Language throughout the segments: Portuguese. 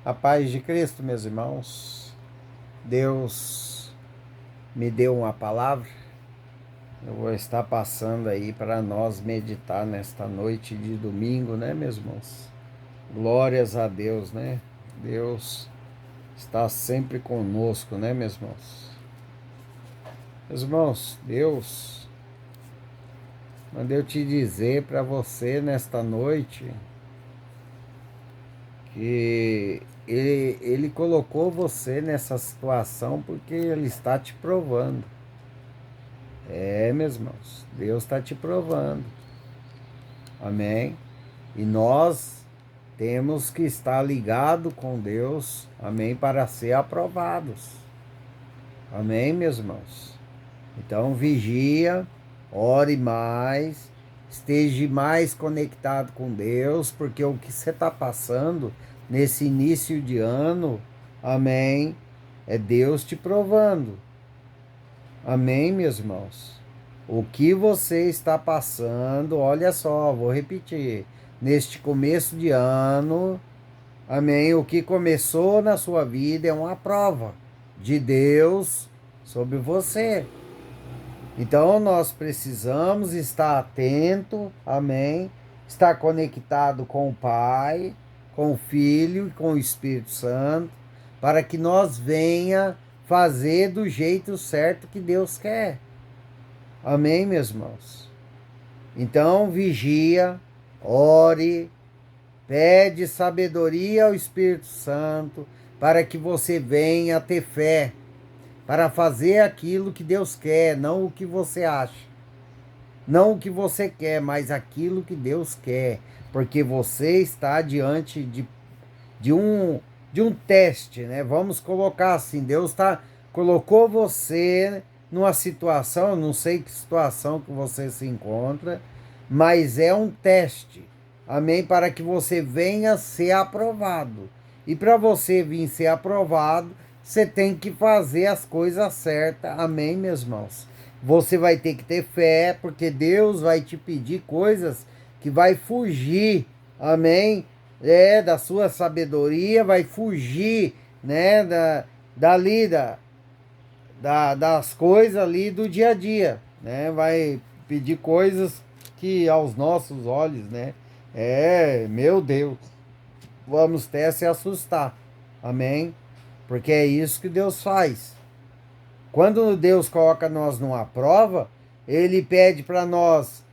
A paz de Cristo, meus irmãos. Deus me deu uma palavra. Eu vou estar passando aí para nós meditar nesta noite de domingo, né, meus irmãos? Glórias a Deus, né? Deus está sempre conosco, né, meus irmãos? Meus irmãos, Deus mandei eu te dizer para você nesta noite que ele colocou você nessa situação porque Ele está te provando. Meus irmãos, Deus está te provando. Amém? E nós temos que estar ligado com Deus, amém, para ser aprovados. Amém, meus irmãos? Então, vigia, ore mais, esteja mais conectado com Deus, porque o que você está passando nesse início de ano, amém, é Deus te provando. Amém, meus irmãos? O que você está passando, olha só, vou repetir. Neste começo de ano, amém? O que começou na sua vida é uma prova de Deus sobre você. Então nós precisamos estar atento, amém? Estar conectado com o Pai, com o Filho e com o Espírito Santo, para que nós venha fazer do jeito certo que Deus quer. Amém, meus irmãos? Então vigia, ore, pede sabedoria ao Espírito Santo para que você venha ter fé, para fazer aquilo que Deus quer, não o que você acha. Não o que você quer, mas aquilo que Deus quer. Porque você está diante de um, de um teste, né? Vamos colocar assim, colocou você numa situação, não sei que situação que você se encontra, mas é um teste, amém? Para que você venha ser aprovado. E para você vir ser aprovado, você tem que fazer as coisas certas, amém, meus irmãos? Você vai ter que ter fé, porque Deus vai te pedir coisas que vai fugir, amém? Da sua sabedoria, vai fugir, né, dali, das coisas ali do dia a dia, né, vai pedir coisas que aos nossos olhos, né, meu Deus, vamos até se assustar, amém? Porque é isso que Deus faz. Quando Deus coloca nós numa prova, Ele pede para nós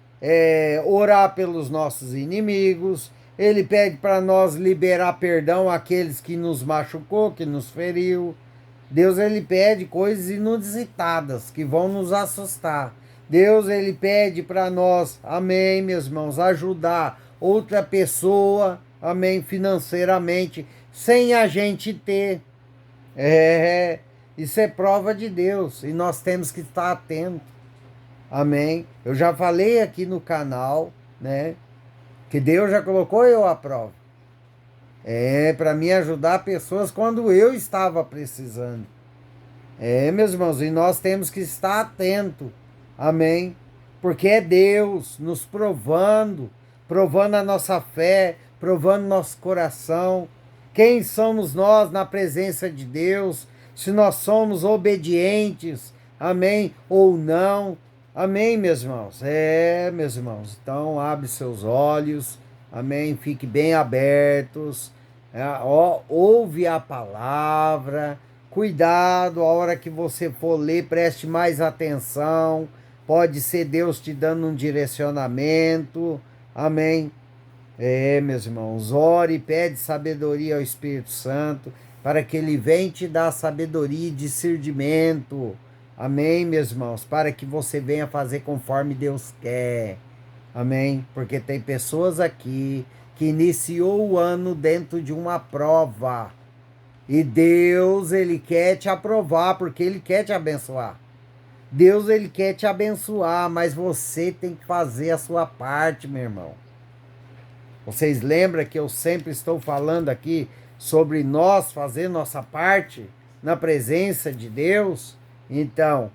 orar pelos nossos inimigos, Ele pede para nós liberar perdão àqueles que nos machucou, que nos feriu. Deus, Ele pede coisas inusitadas que vão nos assustar. Deus, Ele pede para nós, amém, meus irmãos, ajudar outra pessoa, amém, financeiramente, sem a gente ter. É, isso é prova de Deus e nós temos que estar atentos. Amém. Eu já falei aqui no canal, né, que Deus já colocou eu à prova. Para me ajudar pessoas quando eu estava precisando. Meus irmãos, e nós temos que estar atento. Amém. Porque é Deus nos provando, provando a nossa fé, provando nosso coração. Quem somos nós na presença de Deus? Se nós somos obedientes, amém, ou não. Amém, meus irmãos? Meus irmãos. Então, abre seus olhos, amém. Fique bem abertos. Ouve a palavra. Cuidado, a hora que você for ler, preste mais atenção. Pode ser Deus te dando um direcionamento. Amém. Meus irmãos, ore e pede sabedoria ao Espírito Santo para que Ele venha te dar sabedoria e discernimento. Amém, meus irmãos, para que você venha fazer conforme Deus quer. Amém? Porque tem pessoas aqui que iniciou o ano dentro de uma prova. E Deus, Ele quer te aprovar, porque Ele quer te abençoar. Deus, Ele quer te abençoar, mas você tem que fazer a sua parte, meu irmão. Vocês lembram que eu sempre estou falando aqui sobre nós fazer nossa parte na presença de Deus? Então,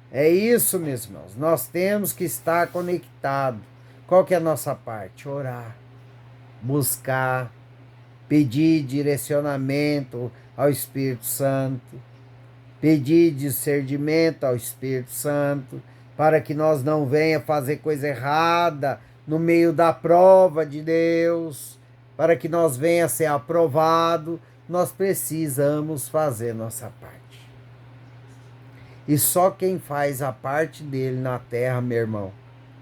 é isso, meus irmãos. Nós temos que estar conectados. Qual que é a nossa parte? Orar, buscar, pedir direcionamento ao Espírito Santo, pedir discernimento ao Espírito Santo, para que nós não venha fazer coisa errada no meio da prova de Deus, para que nós venha ser aprovado, nós precisamos fazer nossa parte. E só quem faz a parte dele na terra, meu irmão,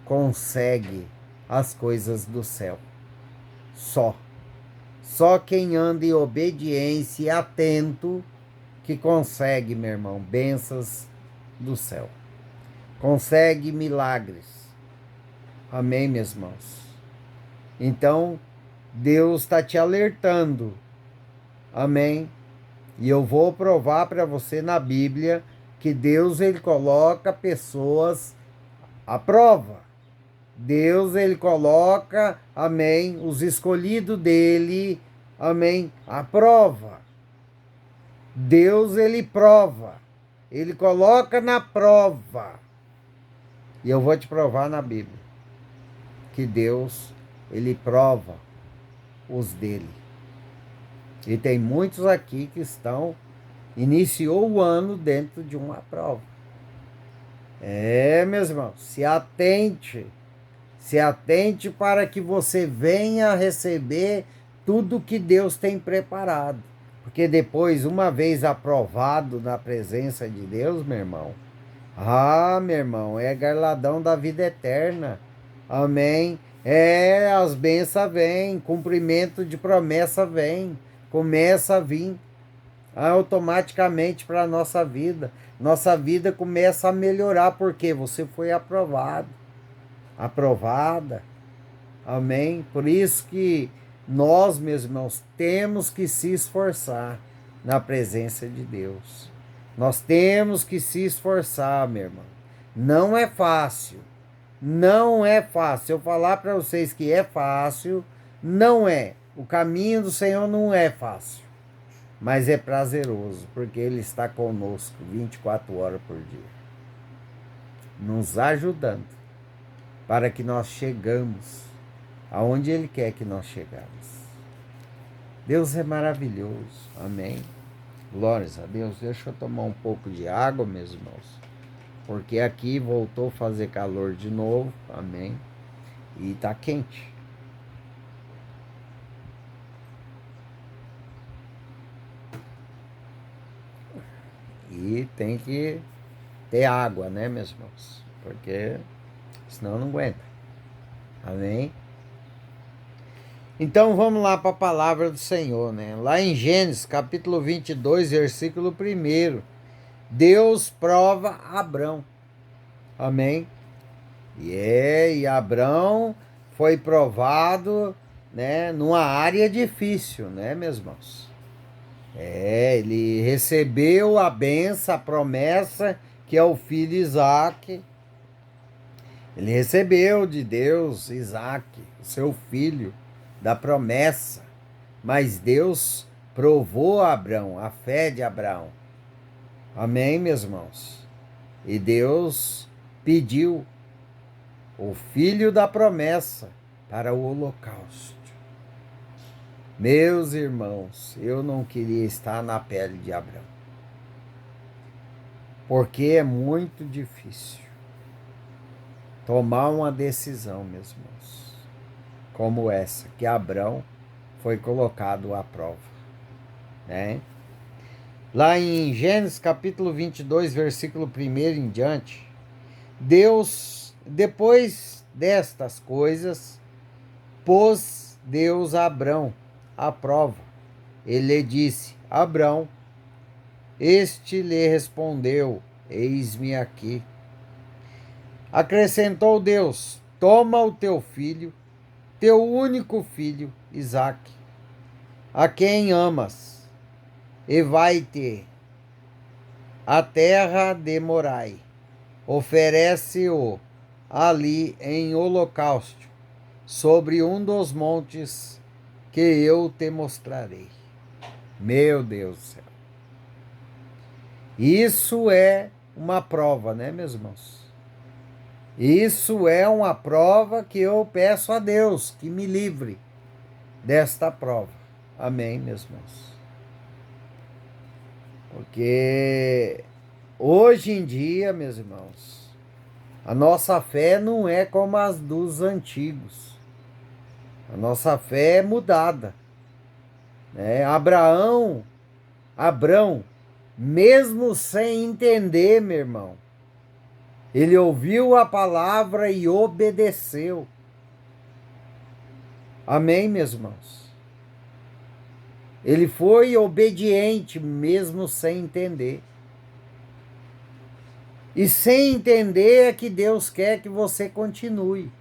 consegue as coisas do céu. Só. Só quem anda em obediência e atento que consegue, meu irmão, bênçãos do céu. Consegue milagres. Amém, meus irmãos? Então, Deus está te alertando. Amém? E eu vou provar para você na Bíblia que Deus, ele coloca pessoas à prova. Deus, ele coloca, amém, os escolhidos dele, amém, à prova. Deus, ele prova. Ele coloca na prova. E eu vou te provar na Bíblia que Deus, ele prova os dele. E tem muitos aqui que iniciou o ano dentro de uma prova. Meus irmãos, se atente para que você venha receber tudo que Deus tem preparado. Porque depois, uma vez aprovado na presença de Deus, meu irmão, meu irmão, é galardão da vida eterna. Amém? As bênçãos vêm, cumprimento de promessa vem, começa a vir automaticamente para a nossa vida. Nossa vida começa a melhorar, porque você foi aprovado, aprovada. Amém? Por isso que nós, meus irmãos, temos que se esforçar na presença de Deus. Nós temos que se esforçar, meu irmão. Não é fácil. Não é fácil. Se eu falar para vocês que é fácil, não é. O caminho do Senhor não é fácil. Mas é prazeroso, porque Ele está conosco 24 horas por dia. Nos ajudando para que nós chegamos aonde Ele quer que nós chegamos. Deus é maravilhoso. Amém. Glórias a Deus. Deixa eu tomar um pouco de água, meus irmãos. Porque aqui voltou a fazer calor de novo. Amém. E tá quente. E tem que ter água, né, meus irmãos? Porque senão não aguenta. Amém? Então vamos lá para a palavra do Senhor, né? Lá em Gênesis, capítulo 22, versículo 1. Deus prova Abrão. Amém? E Abrão foi provado, né, numa área difícil, né, meus irmãos? Ele recebeu a benção, a promessa, que é o filho Isaque. Ele recebeu de Deus Isaque, o seu filho, da promessa. Mas Deus provou a Abrão, a fé de Abraão. Amém, meus irmãos? E Deus pediu o filho da promessa para o holocausto. Meus irmãos, eu não queria estar na pele de Abrão. Porque é muito difícil tomar uma decisão, meus irmãos, como essa, que Abrão foi colocado à prova, né? Lá em Gênesis capítulo 22, versículo 1 em diante, Deus, depois destas coisas, pôs Deus a Abrão à prova. Ele lhe disse: Abrão. Este lhe respondeu: eis-me aqui. Acrescentou Deus: toma o teu filho, teu único filho, Isaque, a quem amas, e vai-te à terra de Morai. Oferece-o ali em holocausto, sobre um dos montes que eu te mostrarei. Meu Deus do céu. Isso é uma prova, né, meus irmãos? Isso é uma prova que eu peço a Deus que me livre desta prova. Amém, meus irmãos. Porque hoje em dia, meus irmãos, a nossa fé não é como as dos antigos. A nossa fé é mudada, né? Abrão, mesmo sem entender, meu irmão, ele ouviu a palavra e obedeceu. Amém, meus irmãos? Ele foi obediente mesmo sem entender. E sem entender é que Deus quer que você continue.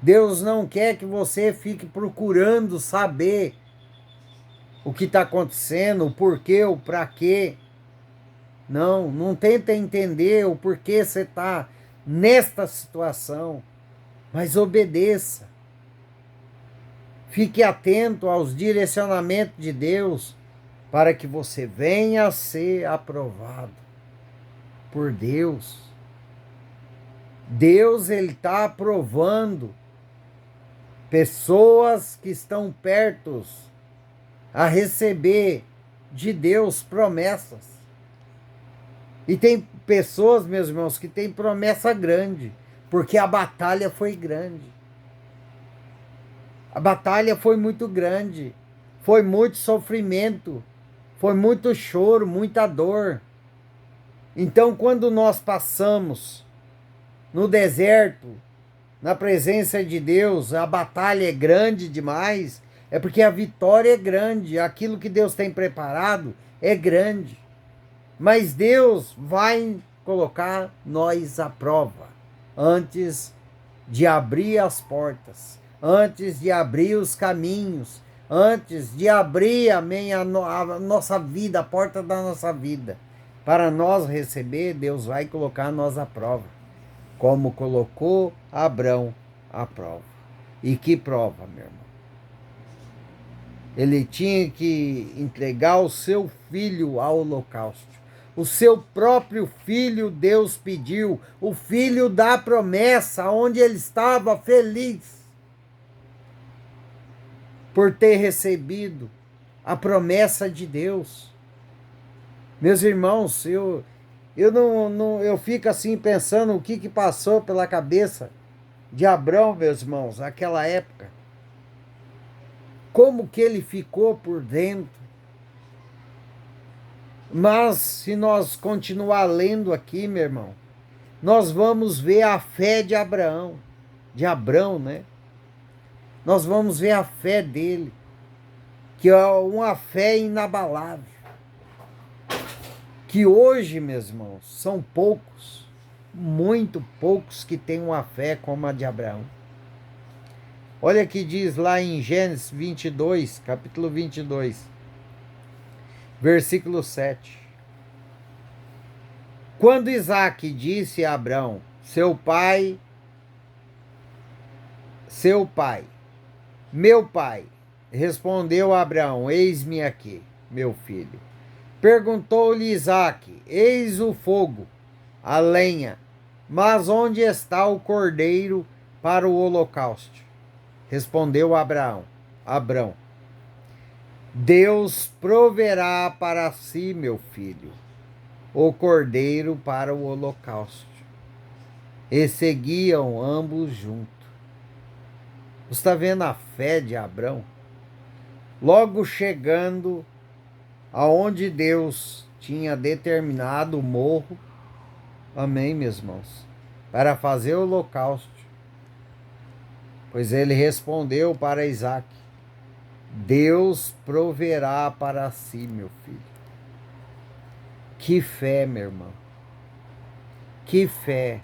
Deus não quer que você fique procurando saber o que está acontecendo, o porquê, o para quê. Não, não tenta entender o porquê você está nesta situação, mas obedeça. Fique atento aos direcionamentos de Deus para que você venha a ser aprovado por Deus. Deus, ele está aprovando pessoas que estão perto a receber de Deus promessas. E tem pessoas, meus irmãos, que têm promessa grande, porque a batalha foi grande. A batalha foi muito grande, foi muito sofrimento, foi muito choro, muita dor. Então, quando nós passamos no deserto, na presença de Deus, a batalha é grande demais, é porque a vitória é grande, aquilo que Deus tem preparado é grande. Mas Deus vai colocar nós à prova antes de abrir as portas, antes de abrir os caminhos, antes de abrir a nossa vida, a porta da nossa vida. Para nós receber, Deus vai colocar nós à prova, como colocou Abrão à prova. E que prova, meu irmão? Ele tinha que entregar o seu filho ao holocausto. O seu próprio filho Deus pediu, o filho da promessa, onde ele estava feliz por ter recebido a promessa de Deus. Meus irmãos, eu fico assim pensando o que passou pela cabeça de Abrão, meus irmãos, naquela época. Como que ele ficou por dentro. Mas se nós continuar lendo aqui, meu irmão, nós vamos ver a fé de Abrão, né? Nós vamos ver a fé dele, que é uma fé inabalável. Que hoje, meus irmãos, são poucos, muito poucos que têm uma fé como a de Abraão. Olha que diz lá em Gênesis 22, capítulo 22, versículo 7. Quando Isaque disse a Abrão, seu pai, meu pai, respondeu Abraão, eis-me aqui, meu filho. Perguntou-lhe Isaque, eis o fogo, a lenha, mas onde está o cordeiro para o holocausto? Respondeu Abrão, Deus proverá para si, meu filho, o cordeiro para o holocausto. E seguiam ambos juntos. Você está vendo a fé de Abrão? Logo chegando aonde Deus tinha determinado o morro, amém, meus irmãos, para fazer o holocausto. Pois ele respondeu para Isaque, Deus proverá para si, meu filho. Que fé, meu irmão. Que fé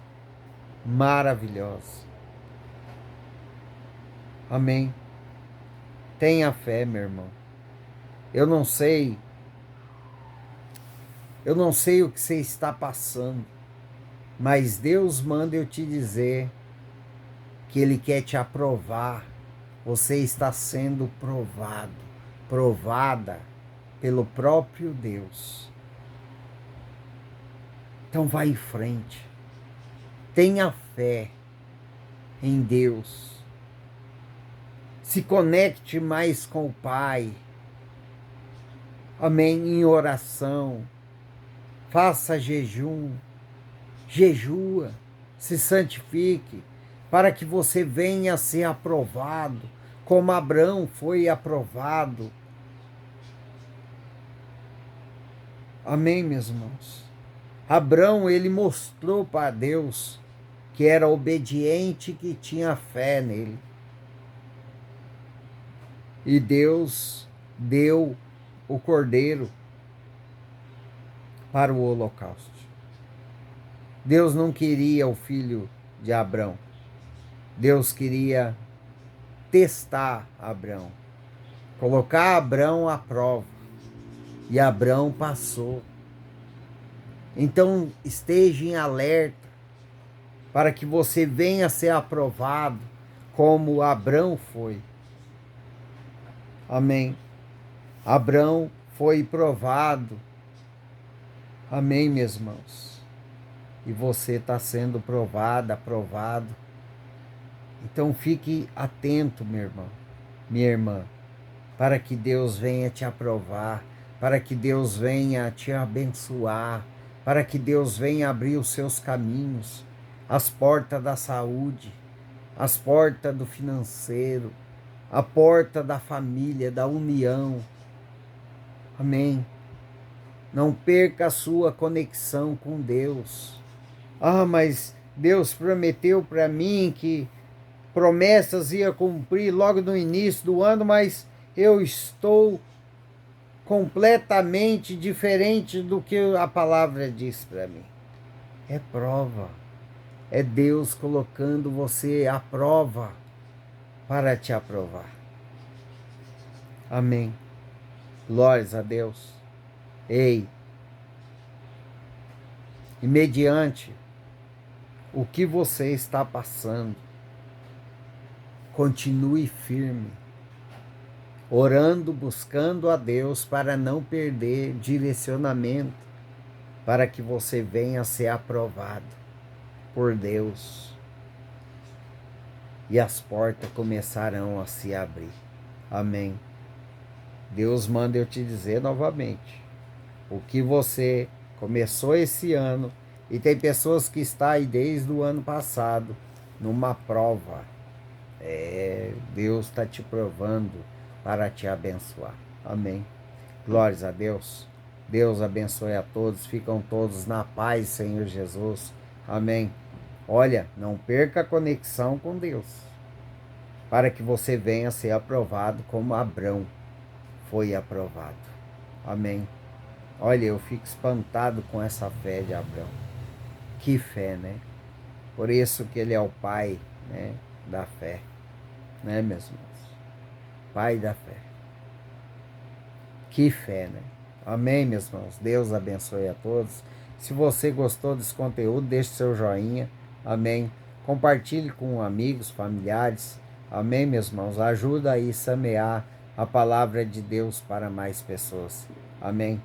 maravilhosa. Amém. Tenha fé, meu irmão. Eu não sei o que você está passando, mas Deus manda eu te dizer que Ele quer te aprovar. Você está sendo provada pelo próprio Deus. Então vai em frente. Tenha fé em Deus. Se conecte mais com o Pai. Amém? Em oração. Faça jejum. Jejua. Se santifique. Para que você venha a ser aprovado. Como Abraão foi aprovado. Amém, meus irmãos? Abraão, ele mostrou para Deus que era obediente, que tinha fé nele. E Deus deu o cordeiro para o holocausto. Deus não queria o filho de Abraão. Deus queria testar Abraão, colocar Abraão à prova. E Abraão passou. Então esteja em alerta para que você venha a ser aprovado como Abraão foi. Amém. Abraão foi provado. Amém, meus irmãos. E você está sendo provado, aprovado. Então fique atento, meu irmão, minha irmã, para que Deus venha te aprovar, para que Deus venha te abençoar, para que Deus venha abrir os seus caminhos, as portas da saúde, as portas do financeiro, a porta da família, da união. Amém. Não perca a sua conexão com Deus. Ah, mas Deus prometeu para mim que promessas ia cumprir logo no início do ano, mas eu estou completamente diferente do que a palavra diz para mim. É prova. É Deus colocando você à prova para te aprovar. Amém. Glórias a Deus. Ei, e mediante o que você está passando, continue firme, orando, buscando a Deus para não perder direcionamento, para que você venha a ser aprovado por Deus e as portas começarão a se abrir. Amém. Deus manda eu te dizer novamente, o que você começou esse ano, e tem pessoas que estão aí desde o ano passado, numa prova. Deus está te provando para te abençoar. Amém. Glórias a Deus. Deus abençoe a todos. Ficam todos na paz, Senhor Jesus. Amém. Olha, não perca a conexão com Deus, para que você venha a ser aprovado como Abraão foi aprovado. Amém. Olha, eu fico espantado com essa fé de Abraão. Que fé, né? Por isso que ele é o pai, né, da fé. Né, meus irmãos? Pai da fé. Que fé, né? Amém, meus irmãos? Deus abençoe a todos. Se você gostou desse conteúdo, deixe seu joinha. Amém. Compartilhe com amigos, familiares. Amém, meus irmãos? Ajuda aí a semear a palavra de Deus para mais pessoas. Amém.